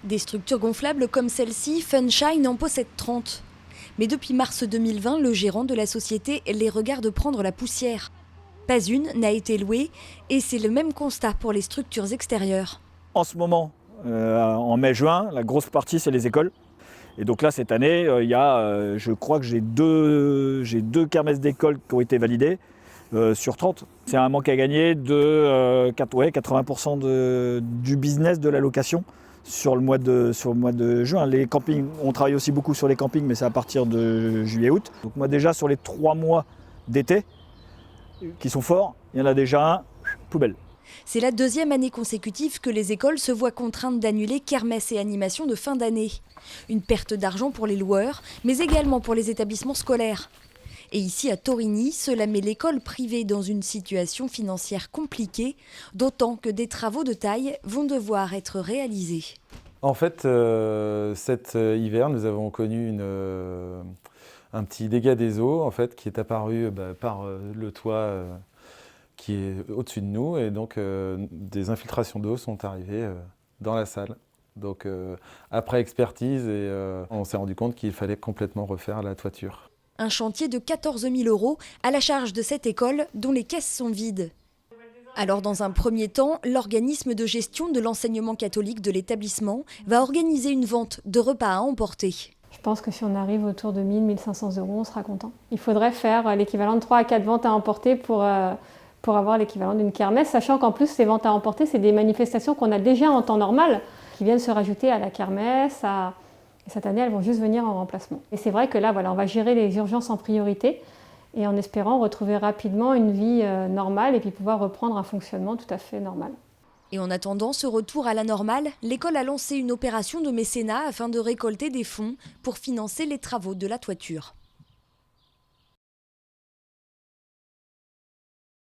Des structures gonflables comme celle-ci, Funshine en possède 30. Mais depuis mars 2020, le gérant de la société les regarde prendre la poussière. Pas une n'a été louée et c'est le même constat pour les structures extérieures. En ce moment, en mai-juin, la grosse partie, c'est les écoles. Et donc là, cette année, je crois que j'ai deux kermesses d'écoles qui ont été validées sur 30. C'est un manque à gagner de 80% du business de la location sur le mois de juin. Les campings, on travaille aussi beaucoup sur les campings, mais c'est à partir de juillet-août. Donc moi déjà, sur les 3 mois d'été, qui sont forts, il y en a déjà un, poubelle. C'est la deuxième année consécutive que les écoles se voient contraintes d'annuler kermesses et animations de fin d'année. Une perte d'argent pour les loueurs, mais également pour les établissements scolaires. Et ici à Torigny, cela met l'école privée dans une situation financière compliquée, d'autant que des travaux de taille vont devoir être réalisés. En fait, cet hiver, nous avons connu un petit dégât des eaux en fait, qui est apparu par le toit qui est au-dessus de nous. Et donc, des infiltrations d'eau sont arrivées dans la salle. Donc, après expertise, on s'est rendu compte qu'il fallait complètement refaire la toiture. Un chantier de 14 000 € à la charge de cette école dont les caisses sont vides. Alors dans un premier temps, l'organisme de gestion de l'enseignement catholique de l'établissement va organiser une vente de repas à emporter. Je pense que si on arrive autour de 1 000 1 500 €, on sera content. Il faudrait faire l'équivalent de 3 à 4 ventes à emporter pour avoir l'équivalent d'une kermesse, sachant qu'en plus ces ventes à emporter, c'est des manifestations qu'on a déjà en temps normal, qui viennent se rajouter à la kermesse. Et cette année, elles vont juste venir en remplacement. Et c'est vrai que là, voilà, on va gérer les urgences en priorité et en espérant retrouver rapidement une vie normale et puis pouvoir reprendre un fonctionnement tout à fait normal. Et en attendant ce retour à la normale, l'école a lancé une opération de mécénat afin de récolter des fonds pour financer les travaux de la toiture.